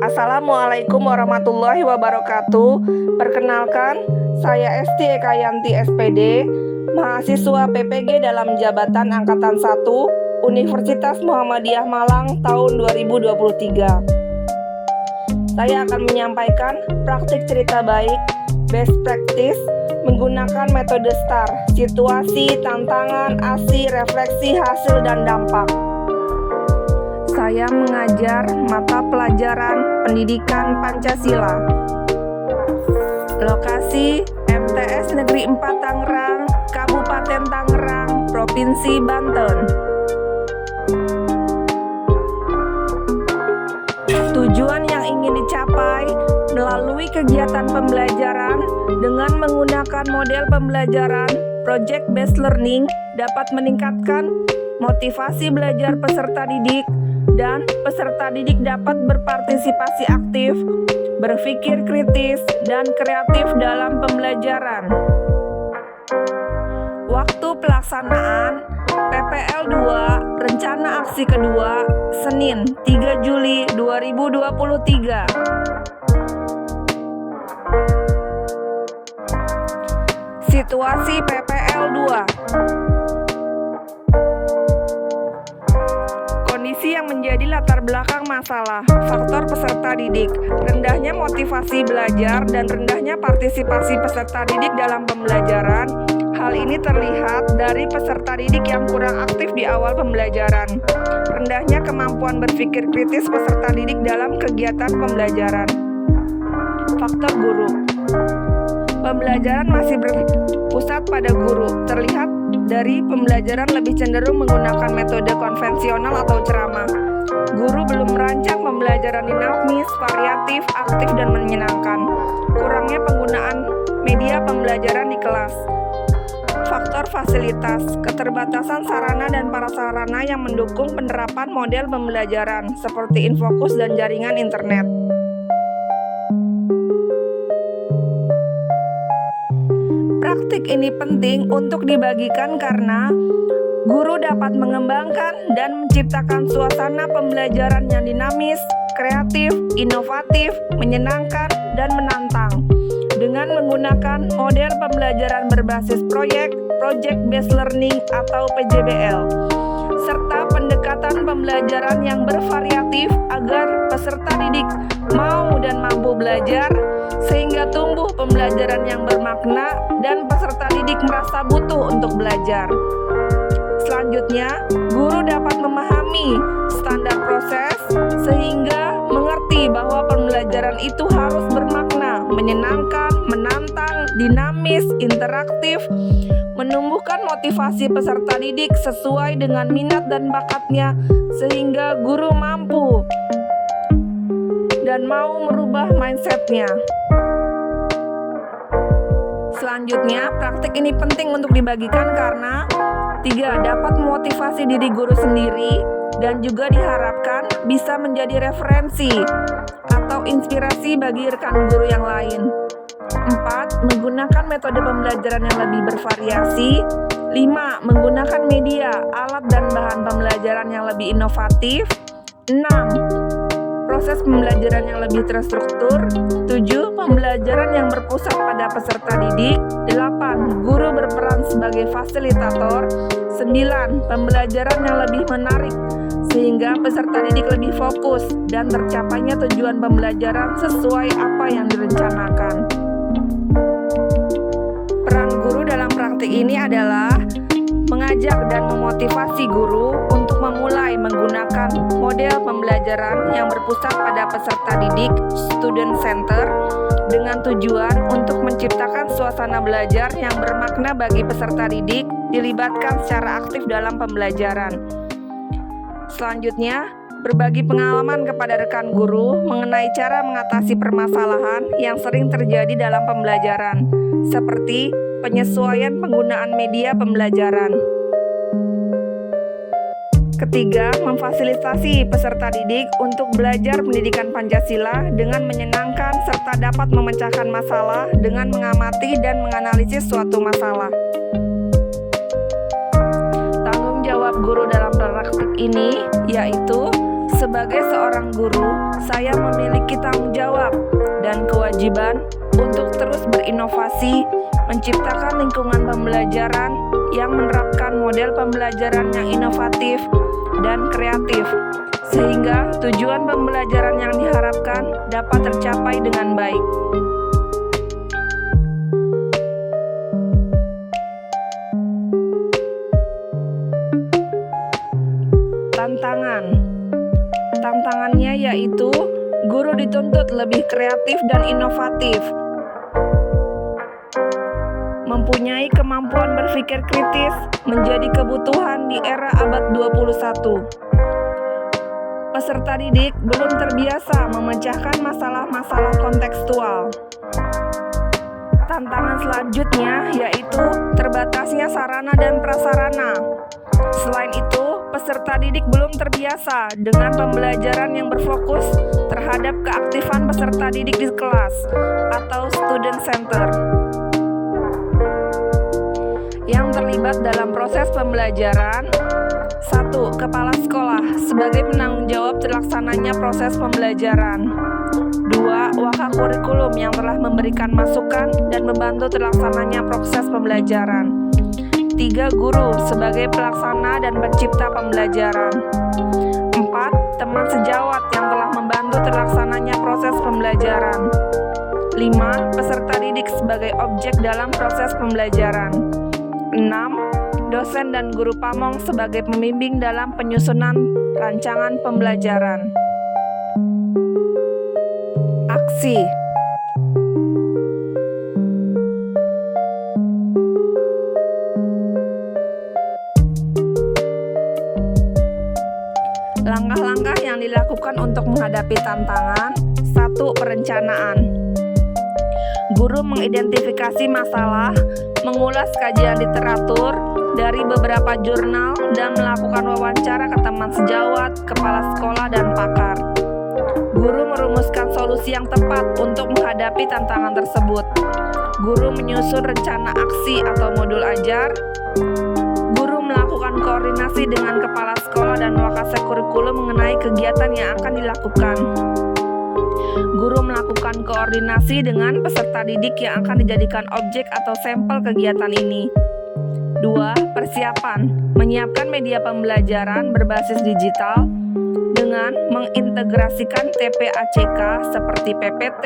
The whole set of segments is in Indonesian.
Assalamualaikum warahmatullahi wabarakatuh. Perkenalkan, saya Esti Ekayanti SPD, mahasiswa PPG dalam jabatan Angkatan 1 Universitas Muhammadiyah Malang tahun 2023. Saya akan menyampaikan praktik cerita baik, best practice, menggunakan metode STAR, situasi, tantangan, ASI, refleksi, hasil, dan dampak. Saya mengajar mata pelajaran Pendidikan Pancasila. Lokasi MTS Negeri 4 Tangerang, Kabupaten Tangerang, Provinsi Banten. Tujuan yang ingin dicapai melalui kegiatan pembelajaran dengan menggunakan model pembelajaran Project Based Learning dapat meningkatkan motivasi belajar peserta didik, dan peserta didik dapat berpartisipasi aktif, berpikir kritis, dan kreatif dalam pembelajaran. Waktu pelaksanaan PPL 2 Rencana Aksi Kedua, Senin 3 Juli 2023. Situasi PPL 2. Kondisi yang menjadi latar belakang masalah, faktor peserta didik, rendahnya motivasi belajar dan rendahnya partisipasi peserta didik dalam pembelajaran. Hal ini terlihat dari peserta didik yang kurang aktif di awal pembelajaran, rendahnya kemampuan berpikir kritis peserta didik dalam kegiatan pembelajaran. Faktor guru. Pembelajaran masih berpusat pada guru, terlihat dari pembelajaran lebih cenderung menggunakan metode konvensional atau ceramah. Guru belum merancang pembelajaran dinamis, variatif, aktif, dan menyenangkan. Kurangnya penggunaan media pembelajaran di kelas. Faktor fasilitas, keterbatasan sarana dan prasarana yang mendukung penerapan model pembelajaran seperti Infocus dan jaringan internet. Praktik ini penting untuk dibagikan karena guru dapat mengembangkan dan menciptakan suasana pembelajaran yang dinamis, kreatif, inovatif, menyenangkan, dan menantang dengan menggunakan model pembelajaran berbasis proyek, Project Based Learning atau PJBL, serta pendekatan pembelajaran yang bervariatif agar peserta didik mau dan mampu belajar, sehingga tumbuh pembelajaran yang bermakna dan peserta didik merasa butuh untuk belajar. Selanjutnya, guru dapat memahami standar proses sehingga mengerti bahwa pembelajaran itu harus bermakna, menyenangkan, menantang, dinamis, interaktif, menumbuhkan motivasi peserta didik sesuai dengan minat dan bakatnya sehingga guru mampu dan mau merubah mindsetnya. Selanjutnya, praktik ini penting untuk dibagikan karena 3. Dapat memotivasi diri guru sendiri dan juga diharapkan bisa menjadi referensi atau inspirasi bagi rekan guru yang lain. 4. Menggunakan metode pembelajaran yang lebih bervariasi. 5. Menggunakan media, alat, dan bahan pembelajaran yang lebih inovatif. 6. Proses pembelajaran yang lebih terstruktur. 7. Pembelajaran yang berpusat pada peserta didik. 8. Guru berperan sebagai fasilitator. 9. Pembelajaran yang lebih menarik sehingga peserta didik lebih fokus dan tercapainya tujuan pembelajaran sesuai apa yang direncanakan. Peran guru dalam praktik ini adalah mengajak dan memotivasi guru untuk memulai menggunakan model pembelajaran yang berpusat pada peserta didik, student center, dengan tujuan untuk menciptakan suasana belajar yang bermakna bagi peserta didik, dilibatkan secara aktif dalam pembelajaran. Selanjutnya, berbagi pengalaman kepada rekan guru mengenai cara mengatasi permasalahan yang sering terjadi dalam pembelajaran, seperti penyesuaian penggunaan media pembelajaran. Ketiga, memfasilitasi peserta didik untuk belajar pendidikan Pancasila dengan menyenangkan serta dapat memecahkan masalah dengan mengamati dan menganalisis suatu masalah. Tanggung jawab guru dalam praktik ini yaitu sebagai seorang guru saya memiliki tanggung jawab dan kewajiban untuk terus berinovasi, menciptakan lingkungan pembelajaran yang menerapkan model pembelajaran yang inovatif dan kreatif, sehingga tujuan pembelajaran yang diharapkan dapat tercapai dengan baik. Tantangannya yaitu guru dituntut lebih kreatif dan inovatif, mempunyai kemampuan berpikir kritis menjadi kebutuhan di era abad 21. Peserta didik belum terbiasa memecahkan masalah-masalah kontekstual. Tantangan selanjutnya yaitu terbatasnya sarana dan prasarana. Selain itu, peserta didik belum terbiasa dengan pembelajaran yang berfokus terhadap keaktifan peserta didik di kelas atau student center. Yang terlibat dalam proses pembelajaran: 1. Kepala sekolah sebagai penanggung jawab terlaksananya proses pembelajaran. 2. Wakakurikulum yang telah memberikan masukan dan membantu terlaksananya proses pembelajaran. 3. Guru sebagai pelaksana dan pencipta pembelajaran. 4. Teman sejawat yang telah membantu terlaksananya proses pembelajaran. 5. Peserta didik sebagai objek dalam proses pembelajaran. 6. Dosen dan guru pamong sebagai pembimbing dalam penyusunan rancangan pembelajaran. Aksi. Langkah-langkah yang dilakukan untuk menghadapi tantangan. 1. Perencanaan. Guru mengidentifikasi masalah, mengulas kajian literatur dari beberapa jurnal, dan melakukan wawancara ke teman sejawat, kepala sekolah, dan pakar. Guru merumuskan solusi yang tepat untuk menghadapi tantangan tersebut. Guru menyusun rencana aksi atau modul ajar. Guru melakukan koordinasi dengan kepala sekolah dan wakasek kurikulum mengenai kegiatan yang akan dilakukan. Guru melakukan koordinasi dengan peserta didik yang akan dijadikan objek atau sampel kegiatan ini. 2. Persiapan. Menyiapkan media pembelajaran berbasis digital dengan mengintegrasikan TPACK seperti PPT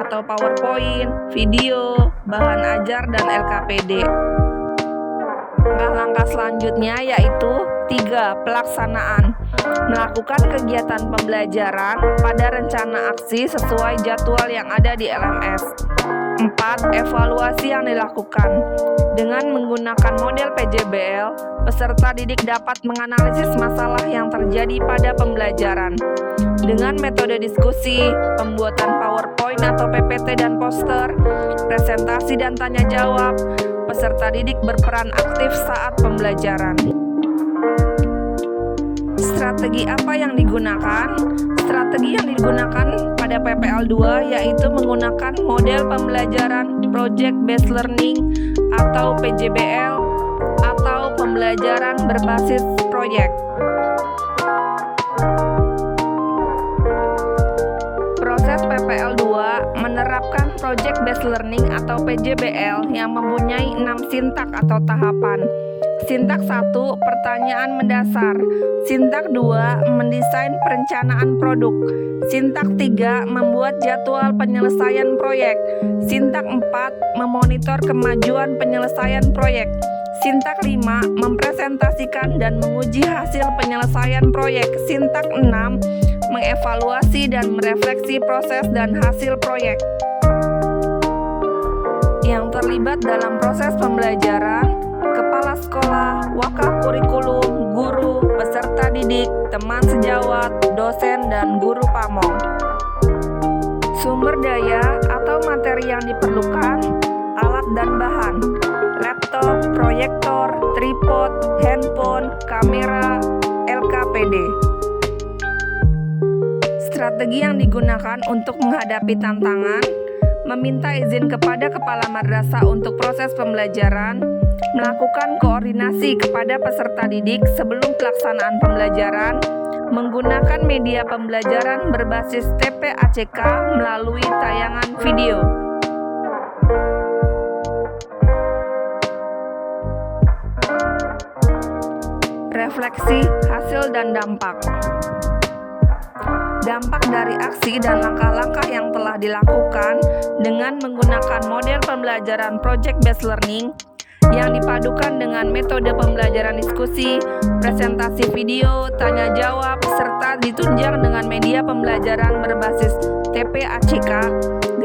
atau PowerPoint, video, bahan ajar, dan LKPD. Langkah selanjutnya yaitu 3. Pelaksanaan. Melakukan kegiatan pembelajaran pada rencana aksi sesuai jadwal yang ada di LMS. 4. Evaluasi yang dilakukan. Dengan menggunakan model PJBL, peserta didik dapat menganalisis masalah yang terjadi pada pembelajaran. Dengan metode diskusi, pembuatan PowerPoint atau PPT dan poster, presentasi dan tanya jawab, peserta didik berperan aktif saat pembelajaran. Strategi apa yang digunakan? Strategi yang digunakan pada PPL 2 yaitu menggunakan model pembelajaran Project Based Learning atau PJBL atau pembelajaran berbasis proyek. Proses PPL 2 menerapkan Project Based Learning atau PJBL yang mempunyai 6 sintak atau tahapan. Sintak 1, pertanyaan mendasar. Sintak 2, mendesain perencanaan produk. Sintak 3, membuat jadwal penyelesaian proyek. Sintak 4, memonitor kemajuan penyelesaian proyek. Sintak 5, mempresentasikan dan menguji hasil penyelesaian proyek. Sintak 6, mengevaluasi dan merefleksi proses dan hasil proyek. Yang terlibat dalam proses pembelajaran: kepala sekolah, wakakurikulum, guru, peserta didik, teman sejawat, dosen, dan guru pamong. Sumber daya atau materi yang diperlukan: alat dan bahan, laptop, proyektor, tripod, handphone, kamera, LKPD. Strategi yang digunakan untuk menghadapi tantangan: meminta izin kepada kepala madrasah untuk proses pembelajaran, melakukan koordinasi kepada peserta didik sebelum pelaksanaan pembelajaran, menggunakan media pembelajaran berbasis TPACK melalui tayangan video. Refleksi, hasil dan dampak. Dampak dari aksi dan langkah-langkah yang telah dilakukan dengan menggunakan model pembelajaran project-based learning yang dipadukan dengan metode pembelajaran diskusi, presentasi video, tanya jawab, serta ditunjang dengan media pembelajaran berbasis TPACK,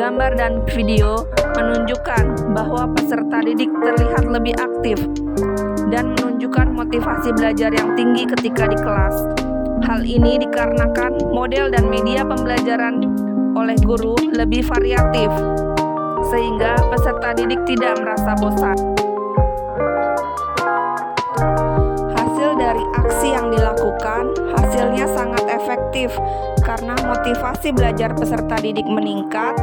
gambar dan video, menunjukkan bahwa peserta didik terlihat lebih aktif dan menunjukkan motivasi belajar yang tinggi ketika di kelas. Hal ini dikarenakan model dan media pembelajaran oleh guru lebih variatif, sehingga peserta didik tidak merasa bosan. Hasil dari aksi yang dilakukan, hasilnya sangat efektif karena motivasi belajar peserta didik meningkat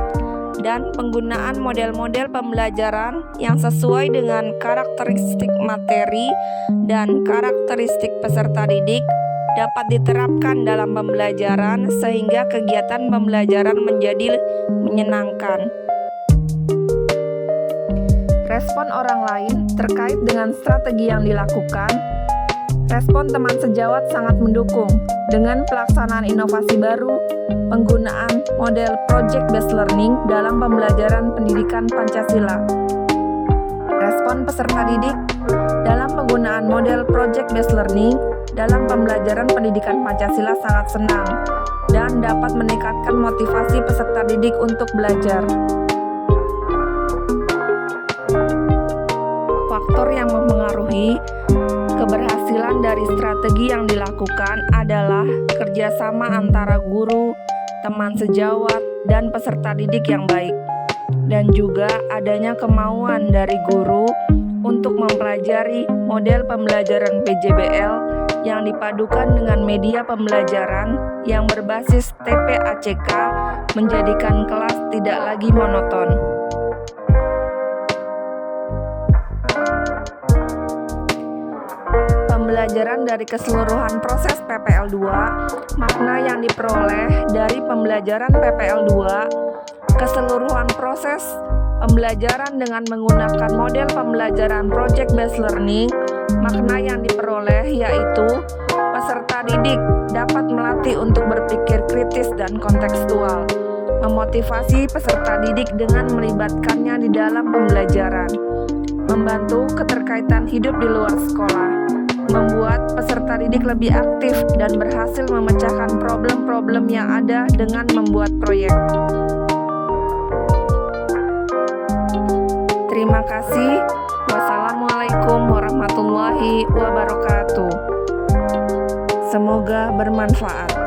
dan penggunaan model-model pembelajaran yang sesuai dengan karakteristik materi dan karakteristik peserta didik dapat diterapkan dalam pembelajaran sehingga kegiatan pembelajaran menjadi menyenangkan. Respon orang lain terkait dengan strategi yang dilakukan. Respon teman sejawat sangat mendukung dengan pelaksanaan inovasi baru, penggunaan model project-based learning dalam pembelajaran pendidikan Pancasila. Respon peserta didik dalam penggunaan model project-based learning dalam pembelajaran pendidikan Pancasila sangat senang dan dapat meningkatkan motivasi peserta didik untuk belajar. Faktor yang mempengaruhi keberhasilan dari strategi yang dilakukan adalah kerjasama antara guru, teman sejawat, dan peserta didik yang baik, dan juga adanya kemauan dari guru untuk mempelajari model pembelajaran PJBL yang dipadukan dengan media pembelajaran yang berbasis TPACK menjadikan kelas tidak lagi monoton. Pembelajaran dari keseluruhan proses PPL 2, makna yang diperoleh dari pembelajaran PPL 2, keseluruhan proses pembelajaran dengan menggunakan model pembelajaran project-based learning, makna yang diperoleh yaitu peserta didik dapat melatih untuk berpikir kritis dan kontekstual, memotivasi peserta didik dengan melibatkannya di dalam pembelajaran, membantu keterkaitan hidup di luar sekolah, membuat peserta didik lebih aktif dan berhasil memecahkan problem-problem yang ada dengan membuat proyek. Terima kasih. Wassalamualaikum warahmatullahi wabarakatuh. Semoga bermanfaat.